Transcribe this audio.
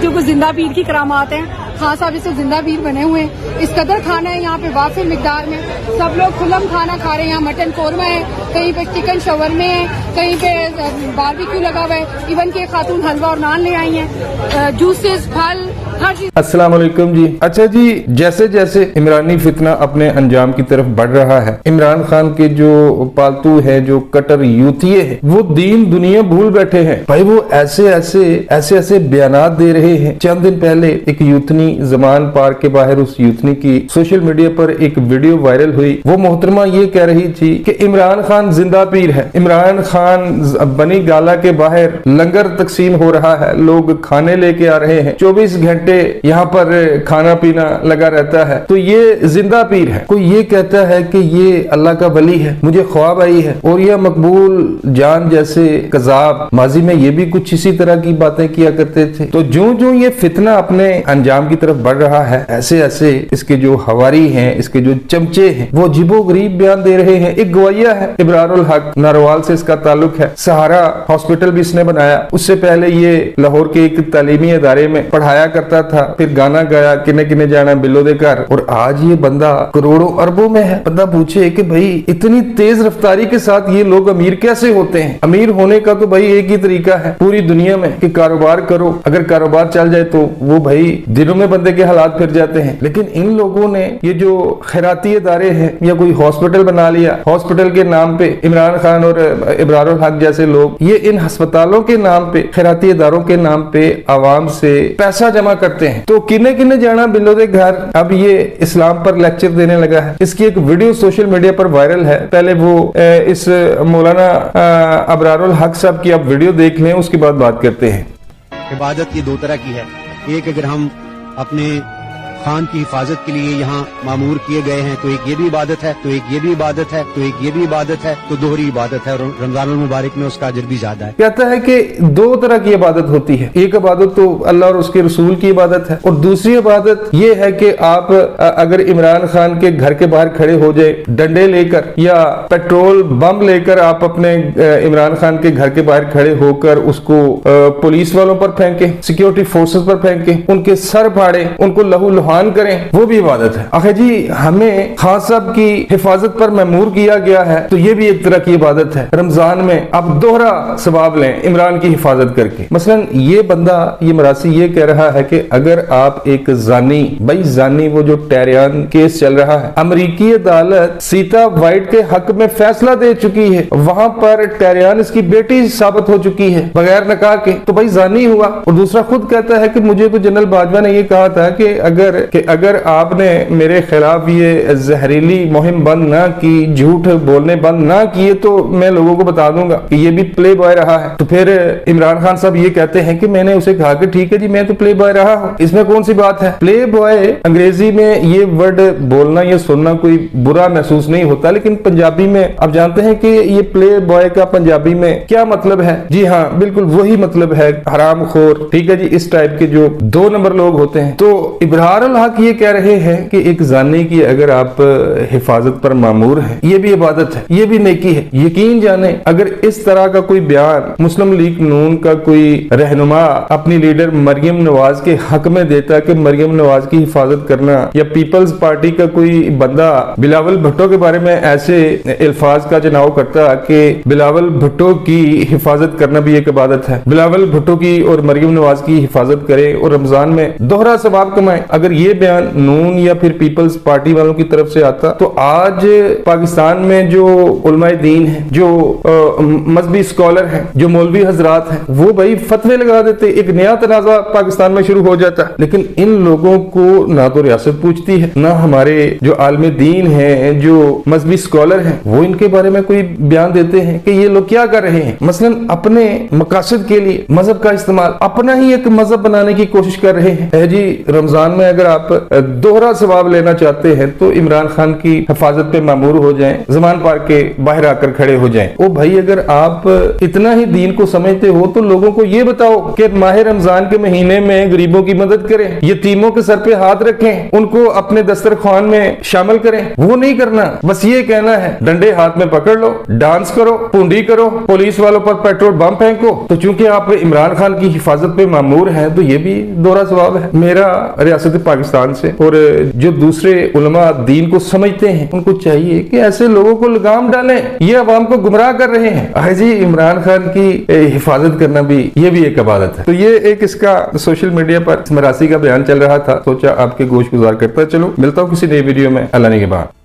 जो कुछ जिंदा पीर की करामात हैं, खान साहब इससे जिंदा पीर बने हुए हैं। इस कदर खाना है यहाँ पे वाफिर मिकदार में, सब लोग खुल्लम खाना खा रहे हैं। यहाँ मटन कोरमा है, कहीं पे चिकन शवरमे है, कहीं पे बारबेक्यू लगा हुआ है, इवन के खातून हलवा और नान ले आई हैं, जूसेस, फल, हर चीज। अस्सलाम वालेकुम जी। अच्छा जी, जैसे जैसे इमरानी फितना अपने अंजाम की तरफ बढ़ रहा है, इमरान खान के जो पालतू है, जो कट्टर यूथिये है, वो दीन दुनिया भूल बैठे हैं भाई। वो ऐसे बयानात दे रहे हैं। चंद दिन पहले एक यूथनी जमान पार्क के बाहर, उस यूथनी की सोशल मीडिया पर एक वीडियो वायरल हुई। वो मोहतरमा ये कह रही थी कि इमरान खान जिंदा पीर है, इमरान खान बनी गाला के बाहर लंगर तकसीम हो रहा है, लोग खाने लेके आ रहे हैं, 24 घंटे यहाँ पर खाना पीना लगा रहता है, तो ये जिंदा पीर है। कोई ये कहता है कि ये अल्लाह का वली है, मुझे ख्वाब आई है। और यह मकबूल जान जैसे कज़ाब माजी में ये भी कुछ इसी तरह की बातें किया करते थे। तो जो ये फितना अपने अंजाम की तरफ बढ़ रहा है, ऐसे ऐसे इसके जो हवारी हैं, इसके जो चमचे हैं, वो अजीबो गरीब बयान दे रहे हैं। एक गवैया है इब्रारुल हक, नारोवाल से इसका ताल्लुक है, सहारा हॉस्पिटल भी इसने बनाया। उससे पहले ये लाहौर के एक तालीमी अदारे में पढ़ाया करता था, फिर गाना गाया किने किने जाना बिलो दे घर, और आज ये बंदा करोड़ों अरबों में है। बंदा पूछे कि भाई इतनी तेज रफ्तारी के साथ ये लोग अमीर कैसे होते हैं? अमीर होने का तो भाई एक ही तरीका है पूरी दुनिया में कि कारोबार करो, अगर कारोबार चल जाए तो वो भाई दिनों में बंदे के हालात फिर जाते हैं। लेकिन इन लोगों ने ये जो खैराती इदारे हैं या कोई हॉस्पिटल बना लिया, हॉस्पिटल के नाम पे इमरान खान और इब्रारुल हक जैसे लोग ये इन अस्पतालों के नाम पे, खैराती इदारों के नाम पे आवाम से पैसा जमा करते हैं। तो किने किने जाना बिलो दे घर अब ये इस्लाम पर लेक्चर देने लगा है। इसकी एक वीडियो सोशल मीडिया पर वायरल है। पहले वो इस मौलाना इब्रारुल हक साहब की आप वीडियो देख लें, उसके बाद बात करते हैं। इबादत ये दो तरह की है। एक, अगर हम अपने खान की हिफाजत के लिए यहाँ मामूर किए गए हैं तो एक ये भी इबादत है, तो एक ये भी इबादत है, तो एक ये भी इबादत है, तो दोहरी इबादत है। और रमजानुल मुबारक में उसका अजर भी ज्यादा है। कहता है कि दो तरह की इबादत होती है। एक इबादत तो अल्लाह और उसके रसूल की इबादत है, और दूसरी इबादत ये है कि आप अगर इमरान खान के घर के बाहर खड़े हो जाए डंडे लेकर या पेट्रोल बम लेकर, आप अपने इमरान खान के घर के बाहर खड़े होकर उसको पुलिस वालों पर फेंके, सिक्योरिटी फोर्सेस पर फेंके, उनके सर फाड़े, उनको लहू करें, वो भी इबादत है। आखिर जी हमें खान साहब की हिफाजत पर ममूर किया गया है, तो ये भी एक तरह की इबादत है। रमजान में आप दोहरा सवाब लें इमरान की हिफाजत करके। मसलन ये बंदा, ये मरासी ये कह रहा है कि अगर आप एक जानी, भाई जानी वो जो टेरियान केस चल रहा है, अमरीकी अदालत सीता वाइट के हक में फैसला दे चुकी है, वहां पर टेरियान इसकी बेटी साबित हो चुकी है बगैर निकाह के, तो भाई जानी हुआ। और दूसरा खुद कहता है कि मुझे तो जनरल बाजवा ने ये कहा था कि अगर आपने मेरे खिलाफ ये जहरीली मुहिम बंद ना की, झूठ बोलने बंद ना किए, तो मैं लोगों को बता दूंगा कि ये भी प्ले बॉय रहा है। तो फिर इमरान खान साहब ये कहते हैं कि मैंने उसे कहा कि ठीक है जी, मैं तो प्ले बॉय रहा हूं, इसमें कौन सी बात है। प्ले बॉय अंग्रेजी में ये वर्ड बोलना या सुनना कोई बुरा महसूस नहीं होता, लेकिन पंजाबी में आप जानते हैं कि ये प्ले बॉय का पंजाबी में क्या मतलब है? जी हाँ, बिल्कुल वही मतलब है, हरामखोर। ठीक है जी, इस टाइप के जो 2 नंबर लोग होते हैं। तो इब्रारुल हक ये कह रहे हैं कि एक जानी की अगर आप हिफाजत पर मामूर हैं, ये भी इबादत है, ये भी नेकी है। यकीन जाने अगर इस तरह का कोई बयान मुस्लिम लीग नून का कोई रहनुमा अपनी लीडर मरियम नवाज के हक में देता कि मरियम नवाज की हिफाजत करना, या पीपल्स पार्टी का कोई बंदा बिलावल भुट्टो के बारे में ऐसे अल्फाज का चुनाव करता कि बिलावल भुट्टो की हिफाजत करना भी एक इबादत है, बिलावल भुट्टो की और मरियम नवाज की हिफाजत करे और रमजान में दोहरा सवाब कमाए, अगर ये बयान नून या फिर पीपल्स पार्टी वालों की तरफ से आता, तो आज पाकिस्तान में जो उलमाए दीन है, जो मजहबी स्कॉलर हैं, जो मौलवी हजरात हैं, वो भाई फतवे लगा देते, एक नया तनाजा पाकिस्तान में शुरू हो जाता। लेकिन इन लोगों को ना तो रियासत पूछती है, ना हमारे जो आलमे दीन है, जो मजहबी स्कॉलर हैं, वो इनके बारे में कोई बयान देते हैं कि ये लोग क्या कर रहे हैं। मसलन अपने मकासद के लिए मजहब का इस्तेमाल, अपना ही एक मजहब बनाने की कोशिश कर रहे हैं। जी रमजान में अगर अगर आप दोहरा सवाब लेना चाहते हैं तो इमरान खान की हिफाजत पे मामूर हो जाएं, जमान पार्क के बाहर आकर खड़े हो जाएं। ओ भाई, अगर आप इतना ही दीन को समझते हो तो लोगों को ये बताओ कि माह रमजान के महीने में गरीबों की मदद करें, यतीमों के सर पे हाथ रखें, उनको अपने दस्तरखान में शामिल करें। वो नहीं करना, बस ये कहना है डंडे हाथ में पकड़ लो, डांस करो, पुंडी करो, पुलिस वालों पर पेट्रोल बम फेंको। तो चूंकि आप इमरान खान की हिफाजत पे मामूर हैं तो ये भी दोहरा सवाब है। मेरा रियासत पाकिस्तान से और जो दूसरे उलमा दीन को समझते हैं उनको चाहिए कि ऐसे लोगों को लगाम डालें, ये अवाम को गुमराह कर रहे हैं। जी, इमरान खान की हिफाजत करना भी ये भी एक इबादत है। तो ये एक इसका सोशल मीडिया पर मरासी का बयान चल रहा था, सोचा आपके गोश गुजार करता। चलो मिलता हूँ किसी नई वीडियो में। अल्लाह ने के बाद।